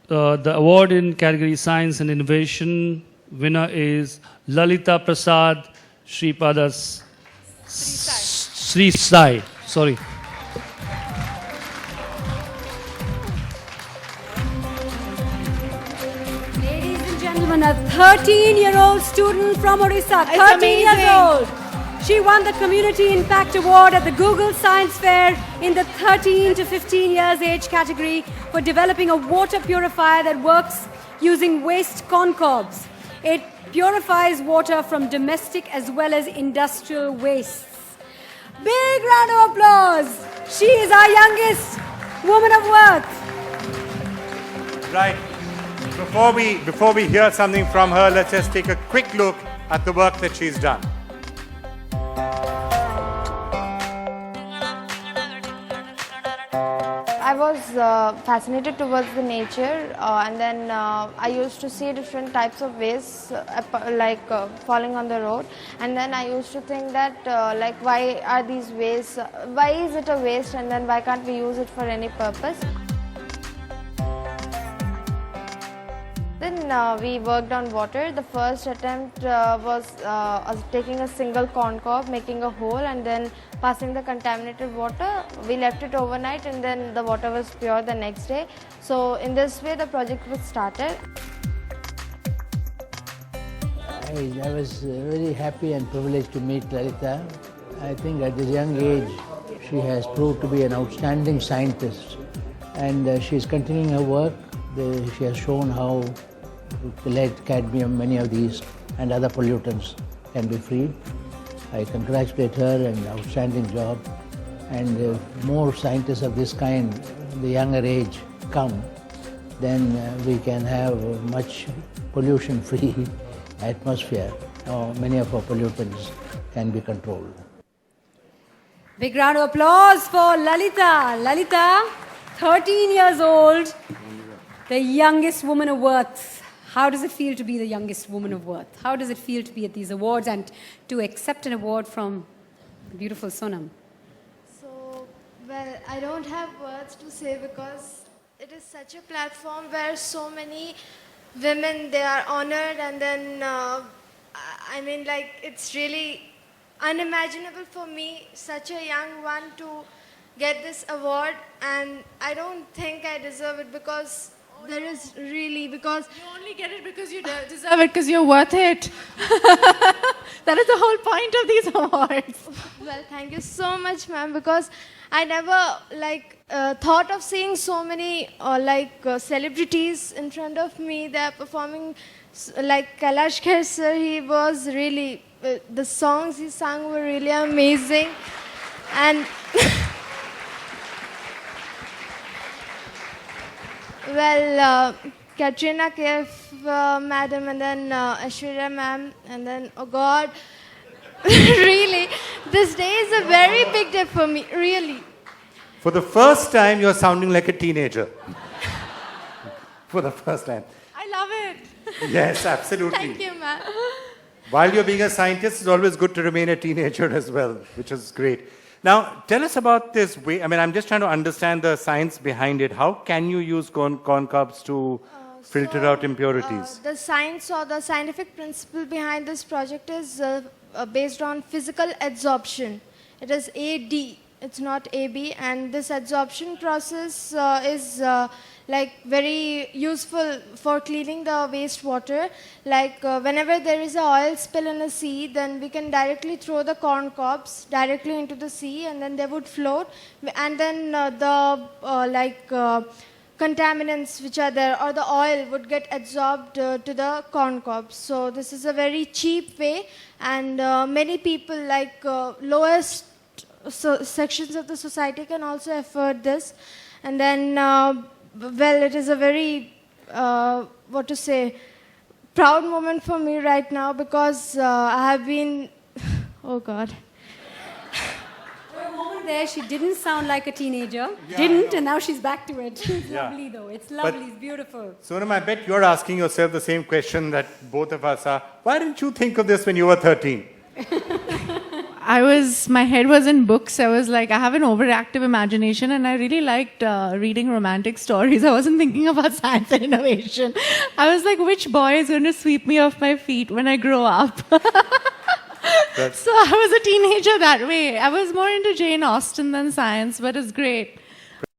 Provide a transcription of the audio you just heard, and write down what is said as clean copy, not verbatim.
The award in category Science and Innovation winner is Lalita Prasad Sripadas Sri Sai. Sorry. Ladies and gentlemen, a 13-year-old student from Orissa, It's 13 years amazing. old. She won the Community Impact Award at the Google Science Fair in the 13 to 15 years age category for developing a water purifier that works using waste corn cobs. It purifies water from domestic as well as industrial wastes. Big round of applause. She is our youngest woman of worth. Right. Before we hear something from her, let's just take a quick look at the work that she's done. I was fascinated towards the nature, and then I used to see different types of waste falling on the road, and then I used to think that why are these wastes, why is it a waste, and then why can't we use it for any purpose. Then we worked on water. The first attempt was taking a single corn cob, making a hole, and then passing the contaminated water. We left it overnight, and then the water was pure the next day. So in this way the project was started. I was very happy and privileged to meet Lalita. I think at this young age she has proved to be an outstanding scientist, and she is continuing her work. She has shown how lead, cadmium, many of these and other pollutants can be freed. I congratulate her and outstanding job. And if more scientists of this kind, the younger age, come, then we can have a much pollution-free atmosphere. Many of our pollutants can be controlled. Big round of applause for Lalita. Lalita, 13 years old, the youngest woman of worth. How does it feel to be the youngest woman of worth? How does it feel to be at these awards and to accept an award from the beautiful Sonam? So, well, I don't have words to say because it is such a platform where so many women, they are honored, and then, it's really unimaginable for me, such a young one, to get this award, and I don't think I deserve it because there is really, because You only get it because you deserve it, because you're worth it. That is the whole point of these awards. well, thank you so much, ma'am, because I never thought of seeing so many celebrities in front of me. They are performing like Kailash Kher sir. He was really the songs he sang were really amazing, and Katrina Kaif madam, and then Aishwarya ma'am, and then, oh God, really, this day is a very big day for me, really. For the first time, you're sounding like a teenager. For the first time. I love it. Yes, absolutely. Thank you, ma'am. While you're being a scientist, it's always good to remain a teenager as well, which is great. Now, tell us about this way. I mean, I'm just trying to understand the science behind it. How can you use corn cobs to filter out impurities? The science or the scientific principle behind this project is based on physical adsorption. It is AD, it's not AB, and this adsorption process is very useful for cleaning the wastewater. Whenever there is an oil spill in a sea, then we can directly throw the corn cobs directly into the sea, and then they would float, and then contaminants which are there or the oil would get absorbed to the corn cobs. So this is a very cheap way, and many people lowest sections of the society can also afford this. And then it is a very proud moment for me right now, because I have been oh God. There, she didn't sound like a teenager, and now she's back to it. It's lovely though, it's lovely, it's beautiful. Sonam, I bet you're asking yourself the same question that both of us are. Why didn't you think of this when you were 13? my head was in books. I was like, I have an overactive imagination and I really liked reading romantic stories. I wasn't thinking about science and innovation. I was like, which boy is going to sweep me off my feet when I grow up? So I was a teenager that way. I was more into Jane Austen than science, but it's great.